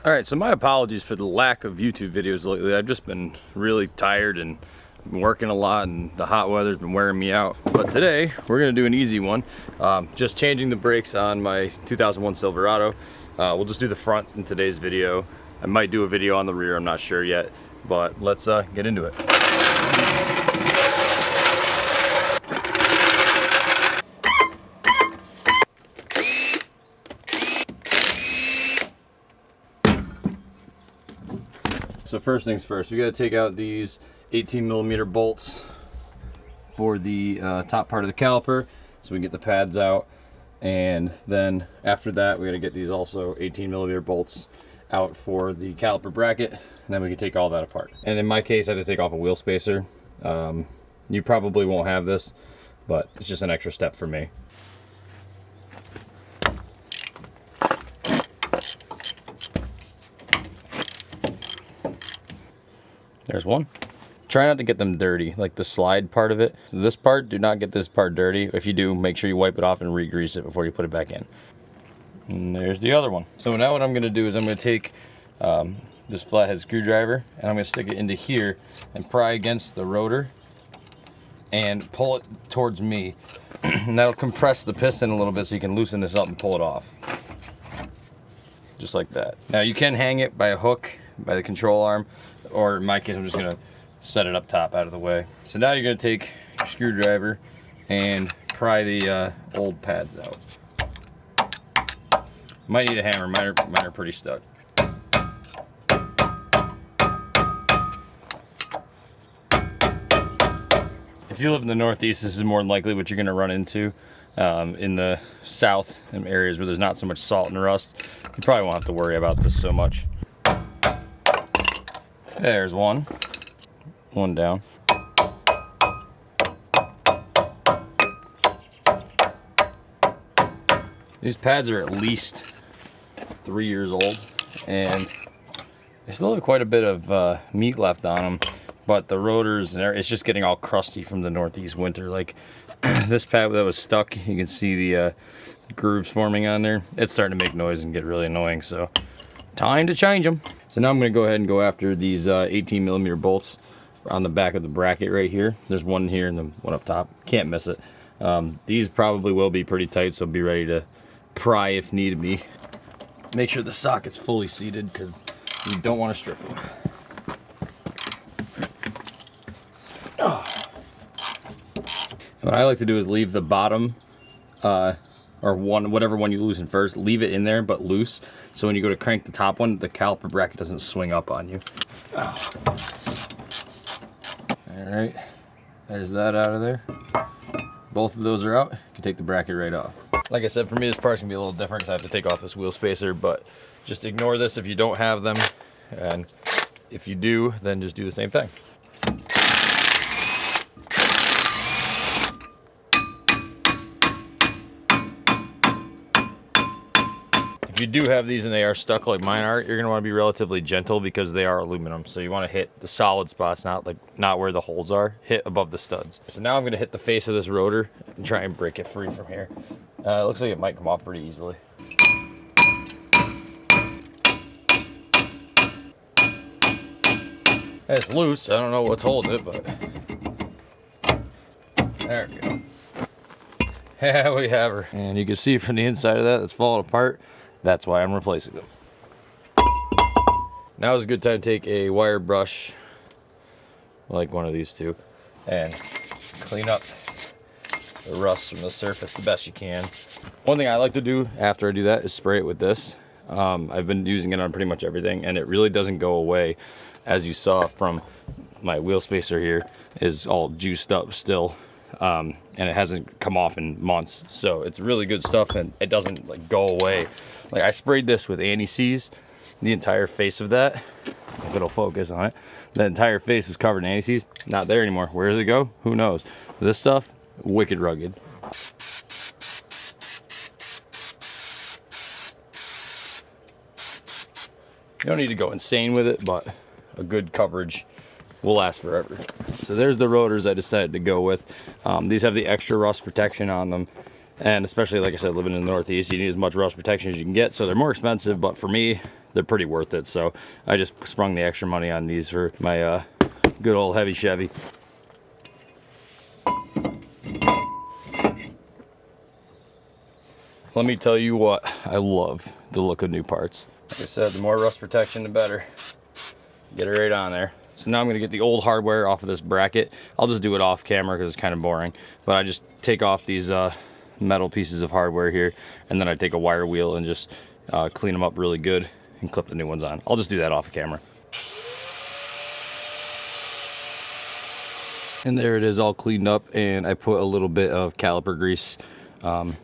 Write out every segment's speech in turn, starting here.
Alright, so my apologies for the lack of YouTube videos lately. I've just been really tired and been working a lot, and the hot weather's been wearing me out. But today, we're gonna do an easy one. Just changing the brakes on my 2001 Silverado. We'll just do the front in today's video. I might do a video on the rear, I'm not sure yet. But let's get into it. So first things first, we got to take out these 18mm bolts for the top part of the caliper, so we can get the pads out. And then after that, we got to get these also 18mm bolts out for the caliper bracket, and then we can take all that apart. And in my case, I had to take off a wheel spacer. You probably won't have this, but it's just an extra step for me. There's one. Try not to get them dirty, like the slide part of it. This part, do not get this part dirty. If you do, make sure you wipe it off and re-grease it before you put it back in. And there's the other one. So now what I'm gonna do is I'm gonna take this flathead screwdriver and I'm gonna stick it into here and pry against the rotor and pull it towards me. And that'll compress the piston a little bit so you can loosen this up and pull it off. Just like that. Now you can hang it by a hook, by the control arm, or in my case, I'm just gonna set it up top out of the way. So now you're gonna take your screwdriver and pry the old pads out. Might need a hammer, mine are pretty stuck. If you live in the Northeast, this is more than likely what you're gonna run into. In the South, in areas where there's not so much salt and rust, you probably won't have to worry about this so much. There's one down. These pads are at least 3 years old, and they still have quite a bit of meat left on them, but the rotors, it's just getting all crusty from the Northeast winter. Like this pad that was stuck, you can see the grooves forming on there. It's starting to make noise and get really annoying, so time to change them. So now I'm going to go ahead and go after these 18mm bolts on the back of the bracket right here. There's one here and then one up top. Can't miss it. These probably will be pretty tight, so be ready to pry if need be. Make sure the socket's fully seated because you don't want to strip them. What I like to do is leave the bottom or whatever one you loosen first, leave it in there but loose, so when you go to crank the top one, the caliper bracket doesn't swing up on you. Alright, there's that out of there. Both of those are out. You can take the bracket right off. Like I said, for me this part's gonna be a little different because I have to take off this wheel spacer, but just ignore this if you don't have them, and if you do, then just do the same thing. If you do have these and they are stuck like mine are, you're gonna want to be relatively gentle because they are aluminum. So you want to hit the solid spots, not where the holes are. Hit above the studs. So now I'm gonna hit the face of this rotor and try and break it free from here. It looks like it might come off pretty easily. It's loose. I don't know what's holding it, but there we go. Yeah, we have her. And you can see from the inside of that, it's falling apart. That's why I'm replacing them. Now is a good time to take a wire brush, like one of these two, and clean up the rust from the surface the best you can. One thing I like to do after I do that is spray it with this. I've been using it on pretty much everything, and it really doesn't go away. As you saw from my wheel spacer here, is all juiced up still. And it hasn't come off in months, so it's really good stuff, and it doesn't like go away. Like I sprayed this with anti-seize, the entire face of that, if it'll focus on it, the entire face was covered in anti-seize. Not there anymore. Where does it go? Who knows? This stuff, wicked rugged. You don't need to go insane with it, but a good coverage will last forever. So there's the rotors I decided to go with. These have the extra rust protection on them. And especially, like I said, living in the Northeast, you need as much rust protection as you can get. So they're more expensive, but for me, they're pretty worth it. So I just sprung the extra money on these for my good old heavy Chevy. Let me tell you what, I love the look of new parts. Like I said, the more rust protection, the better. Get it right on there. So now I'm gonna get the old hardware off of this bracket. I'll just do it off camera because it's kind of boring. But I just take off these metal pieces of hardware here, and then I take a wire wheel and just clean them up really good and clip the new ones on. I'll just do that off of camera. And there it is, all cleaned up, and I put a little bit of caliper grease on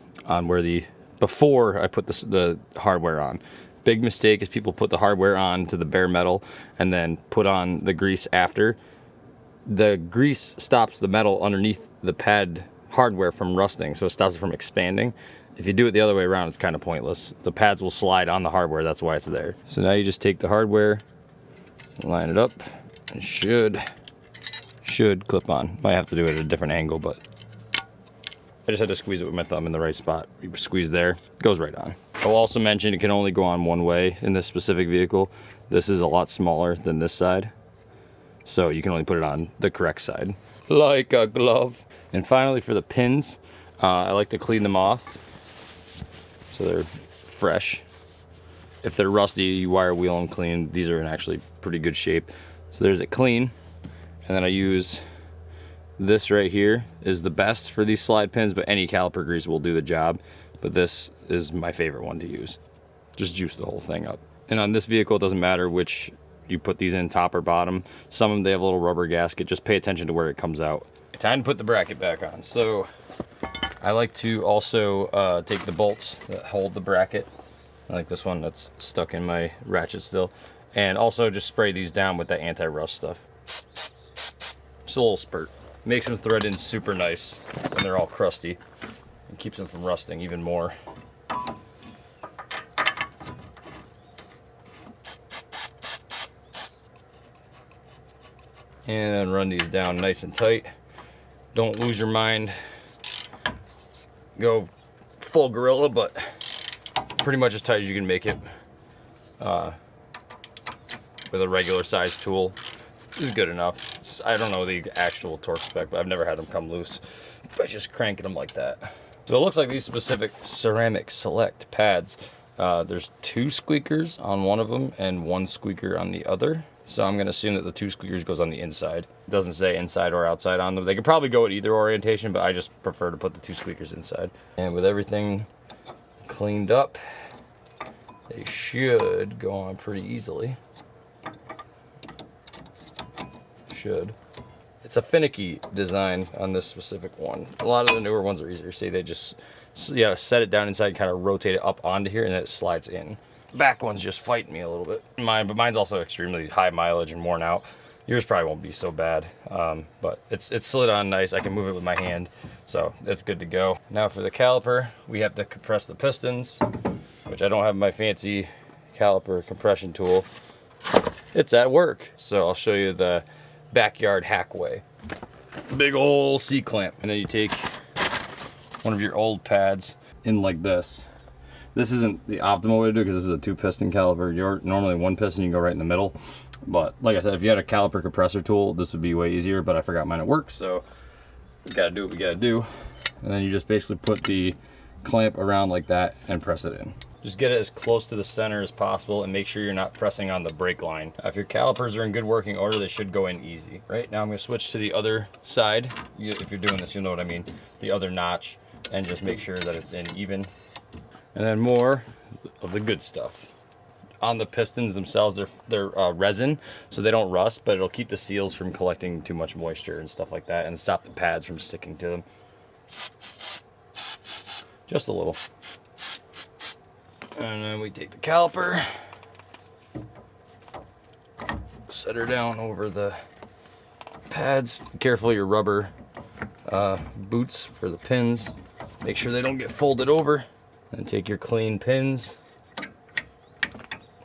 where before I put the hardware on. Big mistake is people put the hardware on to the bare metal and then put on the grease after. The grease stops the metal underneath the pad hardware from rusting, so it stops it from expanding. If you do it the other way around, it's kind of pointless. The pads will slide on the hardware, that's why it's there. So now you just take the hardware, line it up, and should clip on. Might have to do it at a different angle, but I just had to squeeze it with my thumb in the right spot. You squeeze there, it goes right on. I'll also mention it can only go on one way in this specific vehicle. This is a lot smaller than this side, so you can only put it on the correct side, like a glove. And finally, for the pins, I like to clean them off so they're fresh. If they're rusty, you wire wheel them clean. These are in actually pretty good shape. So there's it clean, and then I use this right here is the best for these slide pins, but any caliper grease will do the job. But this is my favorite one to use. Just juice the whole thing up. And on this vehicle, it doesn't matter which you put these in, top or bottom. Some of them, they have a little rubber gasket. Just pay attention to where it comes out. Time to put the bracket back on. So I like to also take the bolts that hold the bracket, like this one that's stuck in my ratchet still, and also just spray these down with that anti-rust stuff. Just a little spurt. Makes them thread in super nice when they're all crusty, and keeps them from rusting even more. And run these down nice and tight. Don't lose your mind. Go full gorilla, but pretty much as tight as you can make it with a regular size tool. This is good enough. I don't know the actual torque spec, but I've never had them come loose by just cranking them like that. So it looks like these specific ceramic select pads, there's 2 squeakers on one of them and 1 squeaker on the other. So I'm gonna assume that the 2 squeakers goes on the inside. It doesn't say inside or outside on them. They could probably go at either orientation, but I just prefer to put the 2 squeakers inside. And with everything cleaned up, they should go on pretty easily. Should. It's a finicky design on this specific one. A lot of the newer ones are easier. See, they just set it down inside, kind of rotate it up onto here, and then it slides in. Back one's just fighting me a little bit. But mine's also extremely high mileage and worn out. Yours probably won't be so bad, but it's slid on nice. I can move it with my hand, so it's good to go. Now for the caliper, we have to compress the pistons, which I don't have my fancy caliper compression tool. It's at work, so I'll show you the backyard hack way. Big ol' C-clamp, and then you take one of your old pads in like this. This isn't the optimal way to do it because this is a 2-piston caliper. You're normally 1 piston, you can go right in the middle. But like I said, if you had a caliper compressor tool, this would be way easier, but I forgot mine at work, so we gotta do what we gotta do. And then you just basically put the clamp around like that and press it in. Just get it as close to the center as possible and make sure you're not pressing on the brake line. If your calipers are in good working order, they should go in easy. Right now I'm gonna switch to the other side. If you're doing this, you'll know what I mean. The other notch, and just make sure that it's in even. And then more of the good stuff. On the pistons themselves, they're resin, so they don't rust, but it'll keep the seals from collecting too much moisture and stuff like that, and stop the pads from sticking to them. Just a little. And then we take the caliper, set her down over the pads. Be careful of your rubber boots for the pins. Make sure they don't get folded over. And take your clean pins,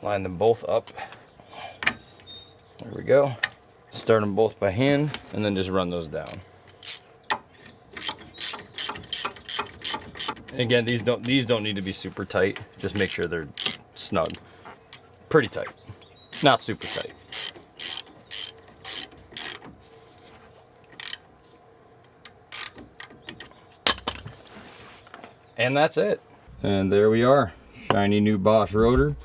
line them both up. There we go. Start them both by hand, and then just run those down. Again, these don't need to be super tight. Just make sure they're snug. Pretty tight. Not super tight. And that's it. And there we are. Shiny new Bosch rotor.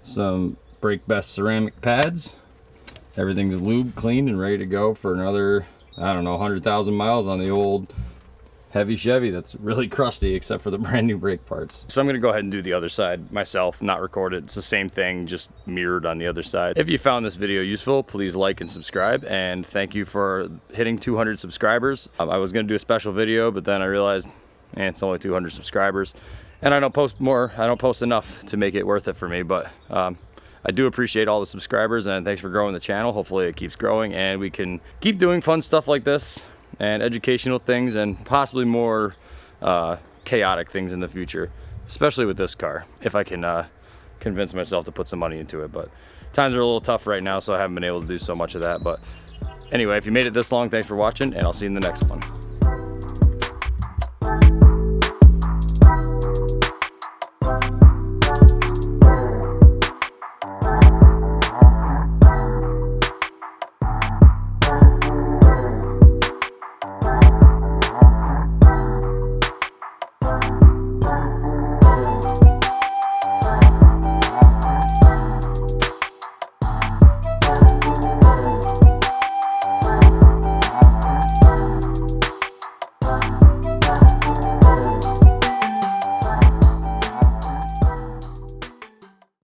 Some Brake Best ceramic pads. Everything's lubed, cleaned, and ready to go for another, I don't know, 100,000 miles on the old heavy Chevy that's really crusty except for the brand new brake parts. So I'm gonna go ahead and do the other side myself, not record it. It's the same thing, just mirrored on the other side. If you found this video useful, please like and subscribe, and thank you for hitting 200 subscribers. I was gonna do a special video, but then I realized, it's only 200 subscribers. And I don't post enough to make it worth it for me, but I do appreciate all the subscribers, and thanks for growing the channel. Hopefully it keeps growing and we can keep doing fun stuff like this and educational things and possibly more chaotic things in the future, especially with this car, if I can convince myself to put some money into it. But times are a little tough right now, so I haven't been able to do so much of that. But anyway, if you made it this long, thanks for watching, and I'll see you in the next one.